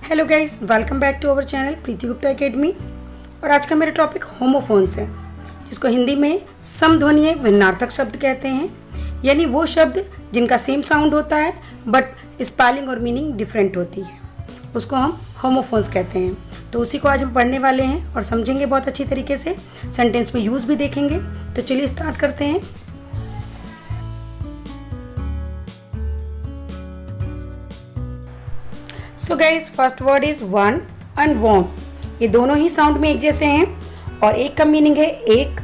Hello guys, welcome back to our channel Preeti Gupta academy. और आज का मेरा टॉपिक होमोफोन्स है, जिसको हिंदी में समध्वनीय भिन्नार्थक शब्द कहते हैं। यानी वो शब्द जिनका सेम साउंड होता है बट स्पेलिंग और मीनिंग डिफरेंट होती है, उसको हम होमोफोन्स कहते हैं। तो उसी को आज हम पढ़ने वाले हैं और समझेंगे बहुत अच्छी तरीके से, सेंटेंस में यूज़ भी देखेंगे। तो चलिए स्टार्ट करते हैं। So guys, first word is one and won. ये दोनों ही साउंड में एक जैसे हैं और एक का मीनिंग है एक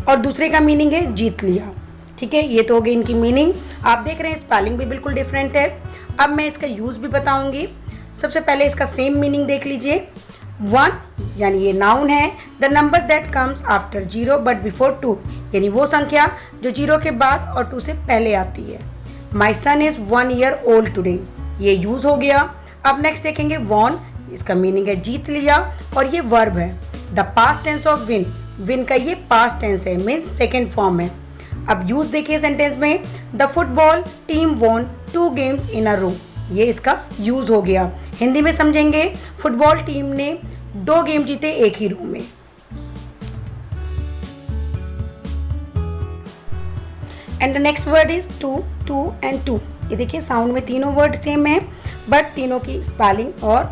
और दूसरे का मीनिंग है जीत लिया। ठीक है, ये तो हो गई इनकी मीनिंग। आप देख रहे हैं स्पेलिंग भी बिल्कुल डिफरेंट है। अब मैं इसका यूज़ भी बताऊंगी। सबसे पहले इसका सेम मीनिंग देख लीजिए। वन यानी ये नाउन है, the number that comes after zero but before two, यानी वो संख्या जो जीरो के बाद और टू से पहले आती है। माई सन इज 1 year old टुडे, ये यूज़ हो गया। अब नेक्स्ट देखेंगे वॉन, इसका मीनिंग है जीत लिया और ये वर्ब है। The past tense of win, win का ये पास्ट टेंस है, मीन्स सेकेंड फॉर्म है। अब यूज देखिए सेंटेंस में, the football team won 2 games in a row, ये इसका यूज हो गया। हिंदी में समझेंगे, फुटबॉल टीम ने 2 गेम जीते एक ही रो में। And the next word is two, to and too. ये देखिए साउंड में तीनों वर्ड सेम है बट तीनों की स्पेलिंग और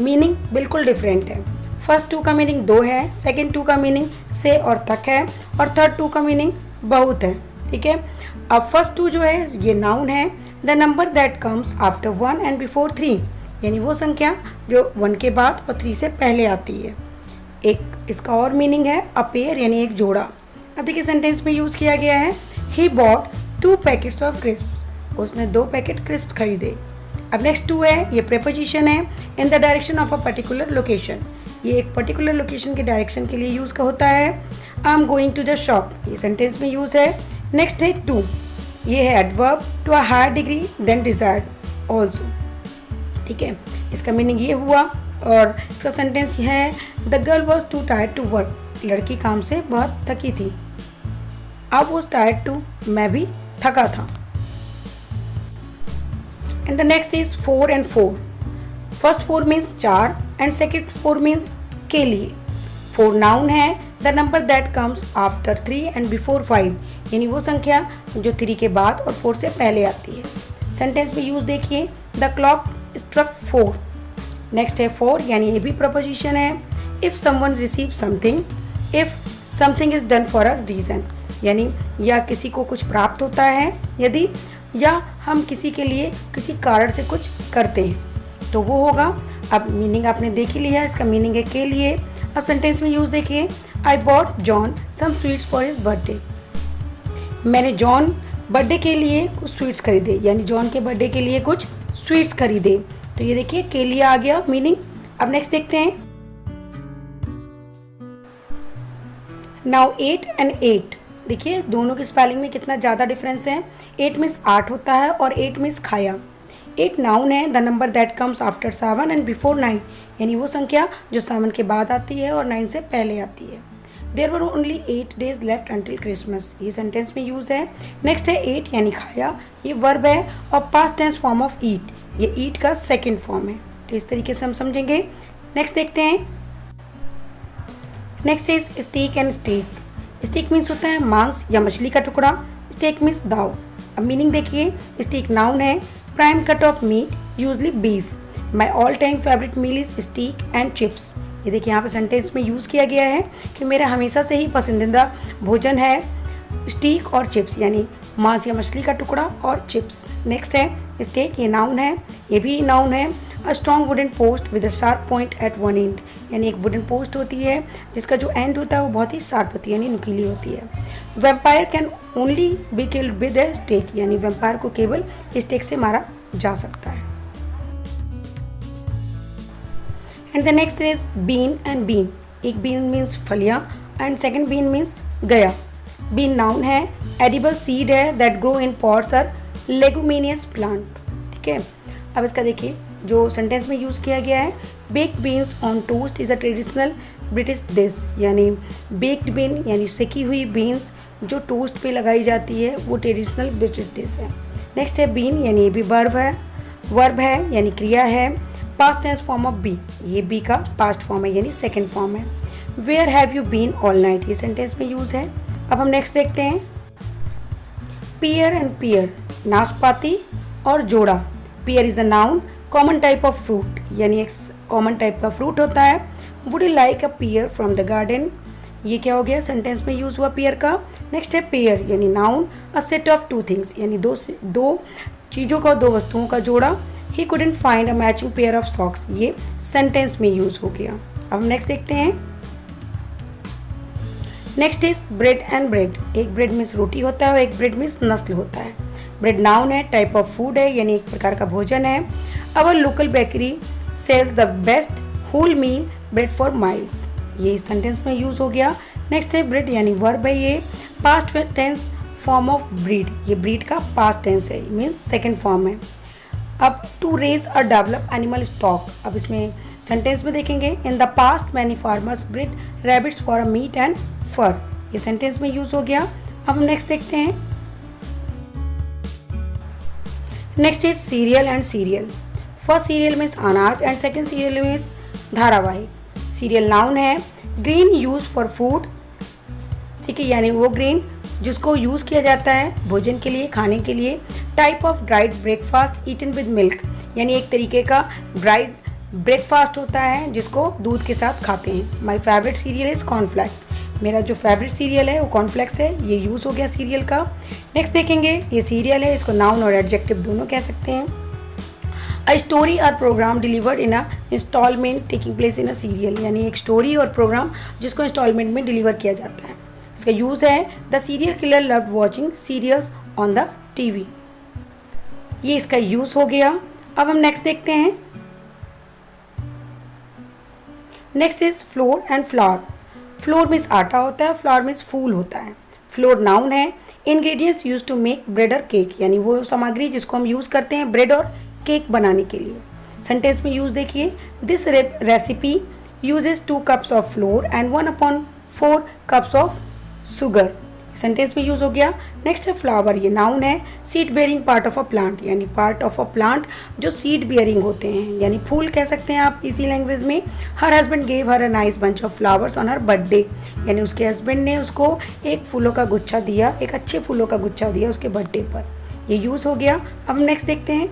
मीनिंग बिल्कुल डिफरेंट है। फर्स्ट टू का मीनिंग 2 है, सेकंड टू का मीनिंग से और तक है और थर्ड टू का मीनिंग बहुत है। ठीक है, अब फर्स्ट टू जो है ये नाउन है, the number that comes after 1 and before 3, यानी वो संख्या जो 1 के बाद और 3 से पहले आती है। एक इसका और मीनिंग है अपेयर, यानी एक जोड़ा। अब देखिए सेंटेंस में यूज़ किया गया है, he bought 2 packets of crisp, उसने 2 पैकेट क्रिस्प खरीदे। अब नेक्स्ट टू है, ये प्रेपोजिशन है, in the direction of a particular location, ये एक पर्टिकुलर लोकेशन के डायरेक्शन के लिए यूज़ का होता है। I am going to the shop, ये सेंटेंस में यूज़ है। नेक्स्ट है टू, ये है adverb to a higher degree than desired also. ठीक है, इसका मीनिंग ये हुआ और इसका सेंटेंस है, the girl was too tired to work, लड़की काम से बहुत थकी थी। आई वॉज टायर्ड टू, मैं भी थका था। And the next is 4 and 4. First 4 means 4 and second 4 means के लिए। 4 noun है, the number that comes after 3 and before 5, यानी वो संख्या जो 3 के बाद और 4 से पहले आती है। सेंटेंस में यूज देखिए, the clock struck 4। नेक्स्ट है 4, यानी ये भी प्रपोजिशन है, if someone receives something, if something is done for a reason, यानी या किसी को कुछ प्राप्त होता है यदि, या हम किसी के लिए किसी कारण से कुछ करते हैं तो वो होगा। अब मीनिंग आपने देख ही लिया, इसका मीनिंग है के लिए। अब सेंटेंस में यूज़ देखिए, I bought John some sweets for his birthday, मैंने जॉन बर्थडे के लिए कुछ स्वीट्स खरीदे, यानी जॉन के बर्थडे के लिए कुछ स्वीट्स खरीदे। तो ये देखिए के लिए आ गया मीनिंग। अब नेक्स्ट देखते हैं, नाउ 8 and 8। देखिए दोनों की स्पेलिंग में कितना ज़्यादा डिफरेंस है। 8 मीन्स 8 होता है और 8 मीन्स खाया। 8 नाउन है, the number that comes after 7 and before 9, यानी वो संख्या जो 7 के बाद आती है और 9 से पहले आती है। There were only 8 days left until Christmas, ये सेंटेंस में यूज़ है। नेक्स्ट है 8 यानी खाया, ये वर्ब है और past tense form of eat, ये ईट का सेकेंड फॉर्म है। तो इस तरीके से हम समझेंगे। नेक्स्ट देखते हैं, next is steak and stake. Steak means होता है मांस या मछली का टुकड़ा, स्टेक मीन्स दाव। अब मीनिंग देखिए, स्टेक नाउन है, prime cut of meat usually beef, my all time favourite meal is steak and chips. ये देखिए यहाँ पे सेंटेंस में यूज़ किया गया है कि मेरा हमेशा से ही पसंदीदा भोजन है स्टीक और चिप्स, यानी मांस या मछली का टुकड़ा और चिप्स। नेक्स्ट है स्टेक, ये नाउन है, ये भी नाउन है, a strong wooden post with a sharp point at one end, यानी एक वुडन पोस्ट होती है जिसका जो एंड होता है वो बहुत ही शार्प होती है, यानी नुकीली होती है। Vampire can only be killed with a stake, यानी वैम्पायर को केवल स्टेक से मारा जा सकता है। And the next is bean and been. एक बीन मीन्स फलियाँ एंड सेकेंड बीन मीन्स गया। बीन नाउन है, एडिबल सीड है दैट ग्रो इन पॉट्स और लेगुमिनियस प्लांट। ठीक है, अब इसका देखिए जो सेंटेंस में यूज़ किया गया है, baked beans on toast is a traditional British dish, यानी बेक्ड बीन यानी सेकी हुई बीन्स जो टोस्ट पे लगाई जाती है वो ट्रेडिशनल ब्रिटिश डिश है। नेक्स्ट है बीन, यानी ये भी वर्ब है यानी क्रिया है। Past tense form of be, ये बी का पास्ट फॉर्म है यानी सेकेंड फॉर्म है। Where have you been all night, ये सेंटेंस में यूज है। अब हम नेक्स्ट देखते हैं। पियर एंड पियर, नाशपाती और जोड़ा। Pear is a noun, common type of fruit, यानी एक कॉमन टाइप का फ्रूट होता है। Would you like a pear from the garden, ये क्या हो गया, सेंटेंस में यूज हुआ पियर का। नेक्स्ट है पेयर यानी noun, a set of two things, यानी दो चीज़ों का, दो वस्तुओं का जोड़ा। He couldn't find a matching pair of socks, ये सेंटेंस में यूज हो गया। अब हम नेक्स्ट देखते हैं। Next is bread and bread, एक ब्रेड मीन्स रोटी होता है और एक ब्रेड मीन्स नस्ल होता है। ब्रेड नाउन है, टाइप ऑफ फूड है यानी एक प्रकार का भोजन है। अवर local bakery sells the best whole meal bread for miles, ये सेंटेंस में यूज हो गया। नेक्स्ट है ब्रीड यानी वर्ब है, ये past tense form of breed, ये ब्रीड का पास्ट टेंस है, मीन्स सेकेंड फॉर्म है। अब to raise a develop animal stock, अब इसमें सेंटेंस में देखेंगे। In the past many farmers breed rabbits for a meat and fur, ये सेंटेंस में यूज हो गया। अब हम नेक्स्ट देखते हैं। Next is serial and serial. First serial means अनाज एंड सेकेंड सीरियल मीन्स धारावाहिक। सीरियल नाउन है, ग्रेन यूज फॉर फूड, ठीक है, यानी वो ग्रेन जिसको यूज़ किया जाता है भोजन के लिए, खाने के लिए। Type of dried breakfast eaten with milk, यानी एक तरीके का ड्राइड ब्रेकफास्ट होता है जिसको दूध के साथ खाते हैं। My favourite serial is cornflakes, मेरा जो फेवरेट सीरियल है वो कॉर्नफ्लेक्स है, ये यूज़ हो गया सीरियल का। नेक्स्ट देखेंगे, ये सीरियल है, इसको नाउन और एडजेक्टिव दोनों कह सकते हैं। अ स्टोरी और program delivered in a installment taking place in a serial, यानी एक स्टोरी और प्रोग्राम जिसको इंस्टॉलमेंट में डिलीवर किया जाता है। इसका यूज़ है, the serial killer loved watching serials on the TV, ये इसका यूज़ हो गया। अब हम नेक्स्ट देखते हैं। Next is flour and flower. Flour means आटा होता है, फ्लावर मीन्स फूल होता है। फ्लोर नाउन है, ingredients use to make bread और केक, यानी वो सामग्री जिसको हम यूज़ करते हैं ब्रेड और केक बनाने के लिए। सेंटेंस में यूज़ देखिए, this recipe uses 2 cups of floor and 1/4 cups of sugar, sentence में यूज हो गया। नेक्स्ट है फ्लावर, ये नाउन है, seed bearing part of a plant, यानी पार्ट ऑफ अ प्लांट जो सीड बेयरिंग होते हैं, यानी फूल कह सकते हैं आप इसी लैंग्वेज में। Her husband gave her a nice bunch of flowers on her birthday, यानी उसके हस्बैंड ने उसको एक फूलों का गुच्छा दिया, एक अच्छे फूलों का गुच्छा दिया उसके बर्थडे पर, ये यूज हो गया। अब हम नेक्स्ट देखते हैं।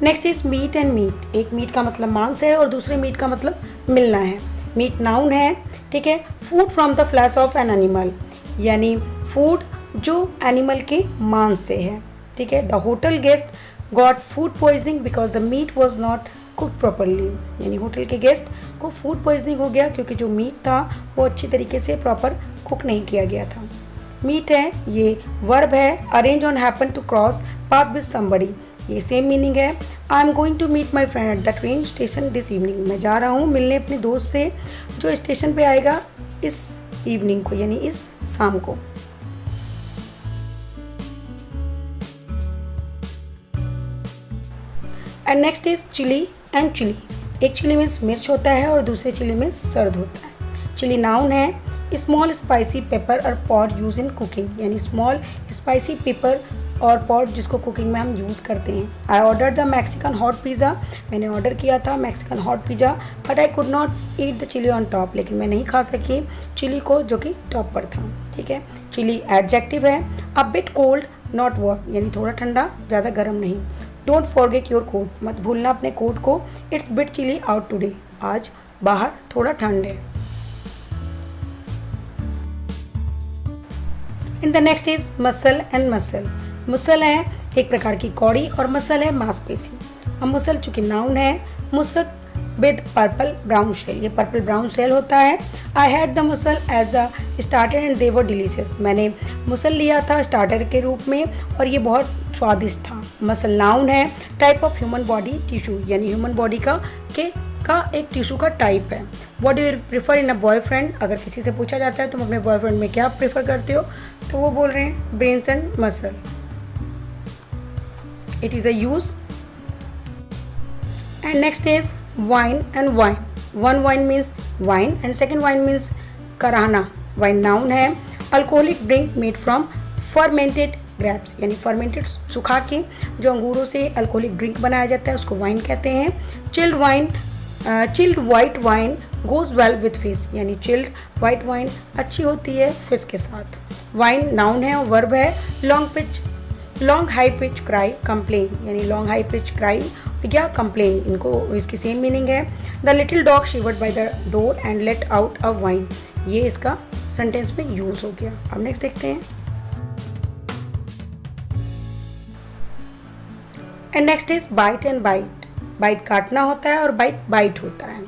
Next is meat and meet, एक मीट का मतलब मांस है और दूसरे मीट का मतलब मिलना है। मीट नाउन है, ठीक है, food from the flesh of an animal, यानी फूड जो एनिमल के मांस से है, ठीक है। The hotel guest got food poisoning because the meat was not cook properly, यानी होटल के गेस्ट को फूड पॉइजनिंग हो गया क्योंकि जो मीट था वो अच्छी तरीके से प्रॉपर कुक नहीं किया गया था। मीट है, ये वर्ब है, arrange on happen to cross path with somebody, ये सेम मीनिंग है। I am going to meet my friend at the train station this evening, मैं जा रहा हूँ मिलने अपने दोस्त से जो स्टेशन पे आएगा इस इवनिंग को, यानी इस शाम को। And next is chilli and chilly. एक चिली मीन्स मिर्च होता है और दूसरे चिली मीन्स सर्द होता है। चिली नाउन है, स्मॉल स्पाइसी पेपर और पॉट यूज इन कुकिंग, यानी स्मॉल स्पाइसी पेपर और पॉट जिसको कुकिंग में हम यूज़ करते हैं। I order the Mexican hot pizza, मैंने ऑर्डर किया था Mexican hot pizza, but I could not eat the chilli on top, लेकिन मैं नहीं खा सकी चिली को जो कि टॉप पर था, ठीक है। चिली एडजेक्टिव है, a bit cold not warm, यानी थोड़ा ठंडा ज़्यादा गर्म नहीं। डोंट फॉरगेट योर कोट, मत भूलना अपने कोट को। It's bit chilly out today, आज बाहर थोड़ा ठंड है। In the next is mussel and muscle. Mussel है एक प्रकार की कौड़ी और मसल है मांसपेशी। अब मुसल चूंकि नाउन है, mollusc with purple brown shell, ये पर्पल ब्राउन शेल होता है। I had the mussel as a starter and they were delicious, मैंने मुसल लिया था स्टार्टर के रूप में और ये बहुत स्वादिष्ट था। मसल नाउन है, type of human body tissue, यानी ह्यूमन बॉडी का एक टिश्यू का टाइप है। What do you prefer in a boyfriend, अगर किसी से पूछा जाता है तुम अपने बॉयफ्रेंड में क्या प्रेफर करते हो, तो वो बोल रहे हैं brains and muscle. It is a use. And next is wine and wine. One wine means wine and second wine means karahana. Wine noun है, alcoholic drink made from fermented grapes यानी fermented सुखा के जो अंगूरों से alcoholic drink बनाया जाता है उसको वाइन कहते हैं। Chilled white wine goes well with fish यानी चिल्ड वाइट वाइन अच्छी होती है फिश के साथ। वाइन नाउन है और वर्ब है। Long high pitch cry complain यानी लॉन्ग हाई पिच क्राई या कंप्लेन, इनको इसकी सेम मीनिंग है। The little dog शिवर्ड by the door and let out a wine, ये इसका सेंटेंस में यूज हो गया। अब नेक्स्ट देखते हैं। And next is bite and byte. Bite काटना होता है और बाइट होता है,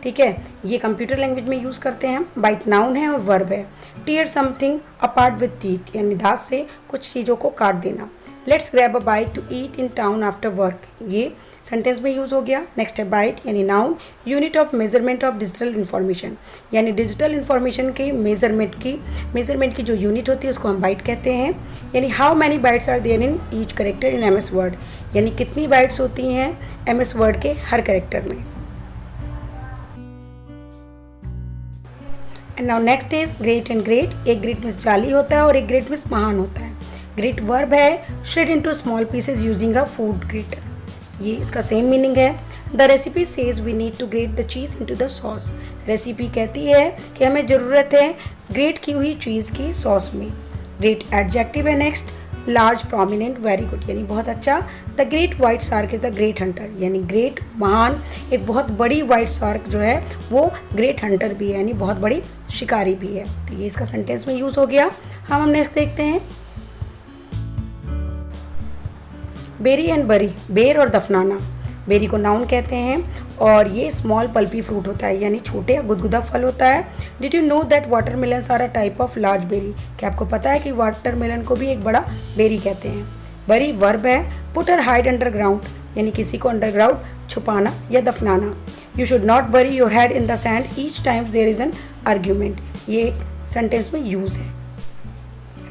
ठीक है। ये कंप्यूटर लैंग्वेज में यूज करते हैं। बाइट नाउन है और वर्ब है। Tear something apart with teeth यानी दांत से कुछ चीज़ों को काट देना। Let's grab a bite to eat in town after work, ये सेंटेंस में यूज हो गया। नेक्स्ट है बाइट यानी noun, unit of measurement of digital information यानी डिजिटल इन्फॉर्मेशन के मेजरमेंट की जो यूनिट होती है उसको हम बाइट कहते हैं। यानी how many bytes are there in each character in MS Word यानी कितनी बाइट्स होती हैं MS वर्ड के हर करेक्टर में। And now next is grate and great. एक ग्रेट मीन्स जाली होता है और एक ग्रेट मीन्स महान होता है। ग्रेट वर्ब है। Shred into small pieces using a food grater, ये इसका सेम मीनिंग है। The recipe says we need to grate the cheese into the sauce, recipe कहती है कि हमें ज़रूरत है ग्रेट की हुई चीज़ की सॉस में। ग्रेट एडजेक्टिव है। Next large prominent very good यानी बहुत अच्छा। The great white shark is a great Hunter यानी ग्रेट महान, एक बहुत बड़ी वाइट शार्क जो है वो ग्रेट हंटर भी है यानी बहुत बड़ी शिकारी भी है। तो ये इसका सेंटेंस में यूज़ हो गया। हम नेक्स्ट देखते हैं। बेरी एंड बरी, बेर और दफनाना। बेरी को नाउन कहते हैं और ये स्मॉल पल्पी फ्रूट होता है यानी छोटे या गुदगुदा फल होता है। Did you know that watermelon are a type of large berry, क्या आपको पता है कि वाटरमेलन को भी एक बड़ा बेरी कहते हैं। बरी वर्ब है। पुट और हाइड अंडरग्राउंड यानी किसी को अंडरग्राउंड छुपाना या दफनाना। You should not bury your head in the sand each time there is an argument, ये एक सेंटेंस में यूज है।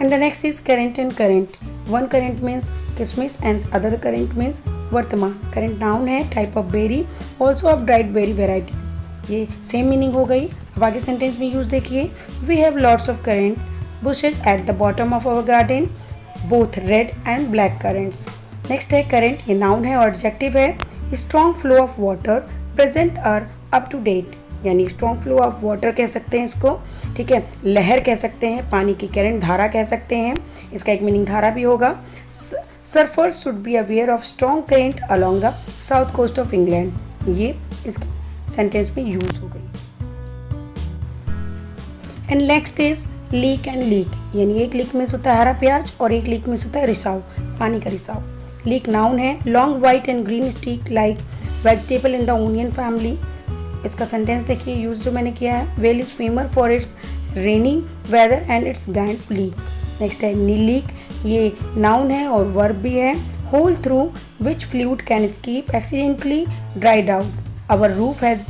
And the next is currant and current. One currant means किशमिश एंड अदर करेंट मीन्स वर्तमान। Currant noun है। Type of berry also of dried berry varieties, ये same meaning हो गई। अब आगे सेंटेंस में यूज देखिए। We have lots of currant bushes eight the bottom of our garden, both red and black currants. Next है current, ये noun है और एडजेक्टिव है। Strong flow of water present or up to date यानी strong flow of water कह सकते हैं इसको, ठीक है। लहर कह सकते हैं, पानी की करंट धारा कह सकते हैं, इसका एक मीनिंग धारा भी होगा। Surfers should be aware of strong current along the south coast of England, ये इस सेंटेंस में यूज हो गई। And next is leak and leek यानी एक लीक में होता है हरा प्याज और एक लीक में होता है रिसाव, पानी का रिसाव। लीक नाउन है। Long white and green stick like vegetable in the onion family, इसका सेंटेंस देखिए यूज जो मैंने किया है। Wales is famous for its rainy weather and its grand leek. Next है लीक, ये नाउन है और वर्ब भी है। Hole through which fluid can escape accidentally dried out. Our roof has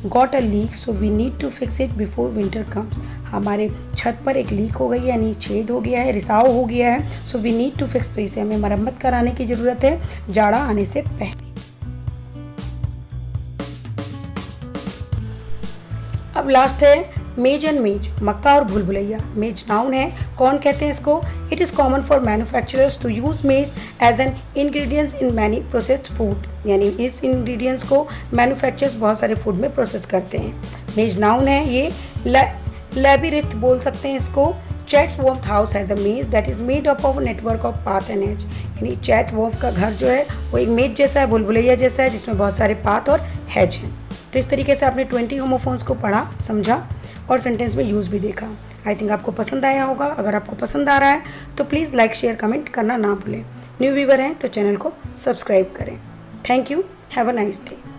got a leak so we need to fix it before winter comes, हमारे छत पर एक लीक हो गई यानी छेद हो गया है, रिसाव हो गया है। So we need to fix, तो इसे हमें मरम्मत कराने की ज़रूरत है जाड़ा आने से पहले। अब लास्ट है मेज एंड मेज, मक्का और भूल भुलैया। मेज नाउन है। कौन कहते हैं इसको? It is common for manufacturers to use maize as an ingredients in many processed food, यानी इस इंग्रेडिएंट्स को मैन्युफैक्चरर्स बहुत सारे फूड में प्रोसेस करते हैं। मेज नाउन है। ये लैबिरिथ बोल सकते हैं इसको। चैटवॉर्थ house has a maze that is made up of network of path and hedge, यानी चैटवॉर्थ का घर जो है वो एक मेज जैसा है, भूल भुलैया जैसा है, जिसमें बहुत सारे पाथ और हैज हैं। तो इस तरीके से आपने 20 होमोफोन्स को पढ़ा, समझा और सेंटेंस में यूज़ भी देखा। आई थिंक आपको पसंद आया होगा। अगर आपको पसंद आ रहा है तो प्लीज़ लाइक शेयर कमेंट करना ना भूलें। न्यू व्यूवर हैं तो चैनल को सब्सक्राइब करें। Thank you, have a nice day.